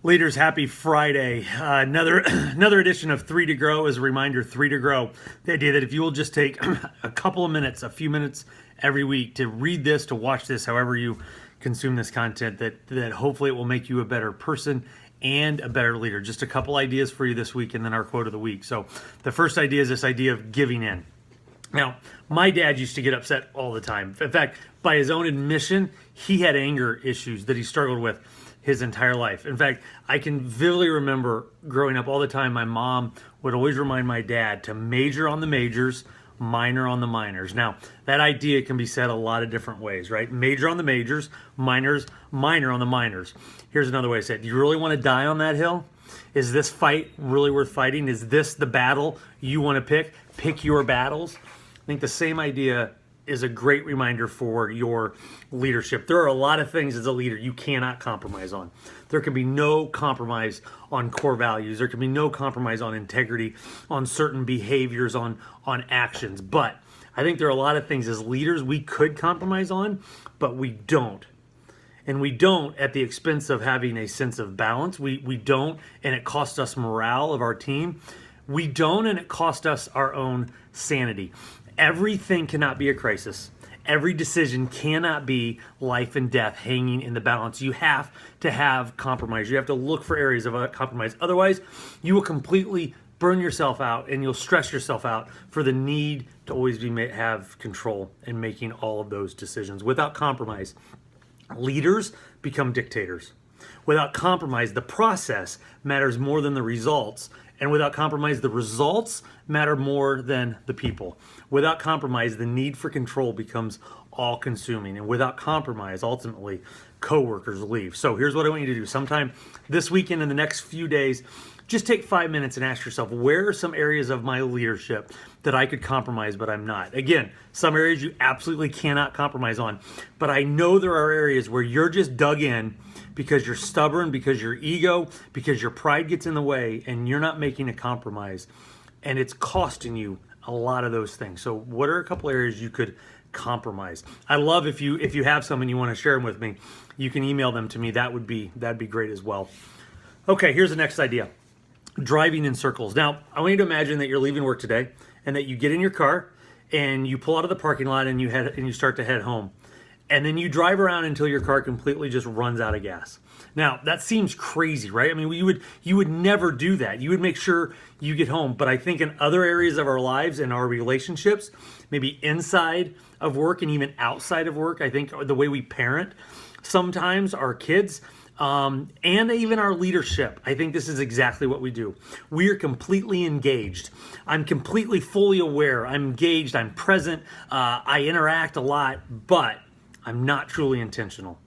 Leaders, happy Friday. Another edition of Three to Grow. As a reminder, Three to Grow. The idea that if you will just take a couple of minutes, a few minutes every week to read this, to watch this, however you consume this content, that hopefully it will make you a better person and a better leader. Just a couple ideas for you this week and then our quote of the week. So the first idea is this idea of giving in. Now, my dad used to get upset all the time. In fact, by his own admission, he had anger issues that he struggled with his entire life. In fact, I can vividly remember growing up all the time, my mom would always remind my dad to major on the majors, minor on the minors. Now, that idea can be said a lot of different ways, right? Major on the majors, minor on the minors. Here's another way to say it. Do you really want to die on that hill? Is this fight really worth fighting? Is this the battle you want to pick? Pick your battles. I think the same idea is a great reminder for your leadership. There are a lot of things as a leader you cannot compromise on. There can be no compromise on core values. There can be no compromise on integrity, on certain behaviors, on actions. But I think there are a lot of things as leaders we could compromise on, but we don't. And we don't at the expense of having a sense of balance. We don't, and it costs us morale of our team. We don't, and it costs us our own sanity. Everything cannot be a crisis. Every decision cannot be life and death hanging in the balance. You have to have compromise. You have to look for areas of compromise. Otherwise, you will completely burn yourself out and you'll stress yourself out for the need to always have control in making all of those decisions. Without compromise, leaders become dictators. Without compromise, the process matters more than the results. And without compromise, the results matter more than the people. Without compromise, the need for control becomes all-consuming. And without compromise, ultimately, coworkers leave. So here's what I want you to do. Sometime this weekend, in the next few days, just take 5 minutes and ask yourself, where are some areas of my leadership that I could compromise, but I'm not? Again, some areas you absolutely cannot compromise on. But I know there are areas where you're just dug in because you're stubborn, because your ego, because your pride gets in the way, and you're not making a compromise. And it's costing you a lot of those things. So what are a couple areas you could compromise? I love if you have some and you want to share them with me, you can email them to me. That'd be great as well. Okay, here's the next idea. Driving in circles. Now, I want you to imagine that you're leaving work today and that you get in your car and you pull out of the parking lot and you start to head home. And then you drive around until your car completely just runs out of gas. Now, that seems crazy, right? I mean, you would never do that. You would make sure you get home. But I think in other areas of our lives and our relationships, maybe inside of work and even outside of work, I think the way we parent sometimes our kids, and even our leadership, I think this is exactly what we do. We are completely engaged. I'm completely fully aware. I'm engaged. I'm present. I interact a lot, but I'm not truly intentional.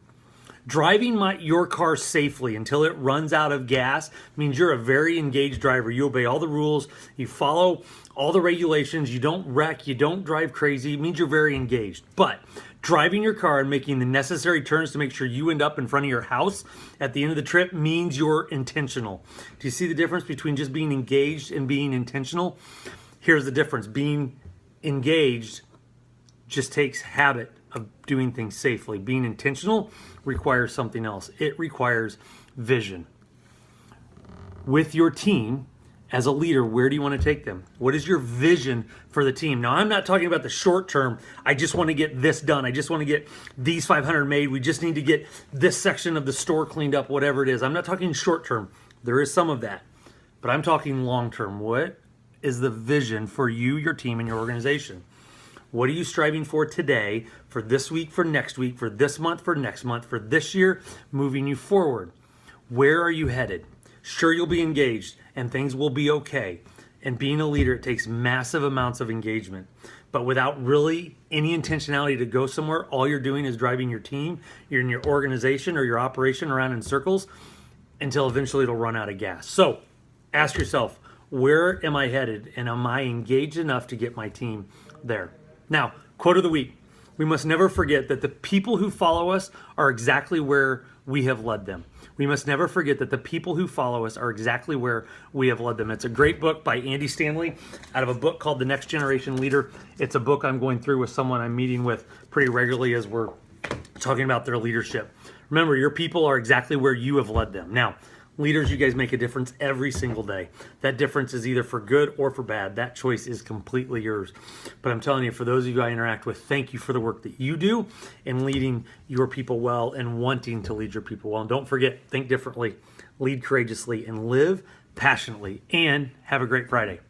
Driving your car safely until it runs out of gas means you're a very engaged driver. You obey all the rules. You follow all the regulations. You don't wreck. You don't drive crazy. It means you're very engaged. But driving your car and making the necessary turns to make sure you end up in front of your house at the end of the trip means you're intentional. Do you see the difference between just being engaged and being intentional? Here's the difference. Being engaged just takes habit of doing things safely. Being intentional requires something else. It requires vision. With your team, as a leader, where do you want to take them? What is your vision for the team? Now, I'm not talking about the short term. I just want to get this done. I just want to get these 500 made. We just need to get this section of the store cleaned up, whatever it is. I'm not talking short term. There is some of that. But I'm talking long term. What is the vision for you, your team, and your organization? What are you striving for today, for this week, for next week, for this month, for next month, for this year, moving you forward? Where are you headed? Sure, you'll be engaged and things will be okay. And being a leader, it takes massive amounts of engagement. But without really any intentionality to go somewhere, all you're doing is driving your team, you're in your organization or your operation around in circles until eventually it'll run out of gas. So ask yourself, where am I headed? And am I engaged enough to get my team there? Now, quote of the week. We must never forget that the people who follow us are exactly where we have led them. We must never forget that the people who follow us are exactly where we have led them. It's a great book by Andy Stanley out of a book called The Next Generation Leader. It's a book I'm going through with someone I'm meeting with pretty regularly as we're talking about their leadership. Remember, your people are exactly where you have led them. Now, Leaders, you guys make a difference every single day. That difference is either for good or for bad. That choice is completely yours. But I'm telling you, for those of you I interact with, thank you for the work that you do in leading your people well and wanting to lead your people well. And don't forget, think differently, lead courageously, and live passionately. And have a great Friday.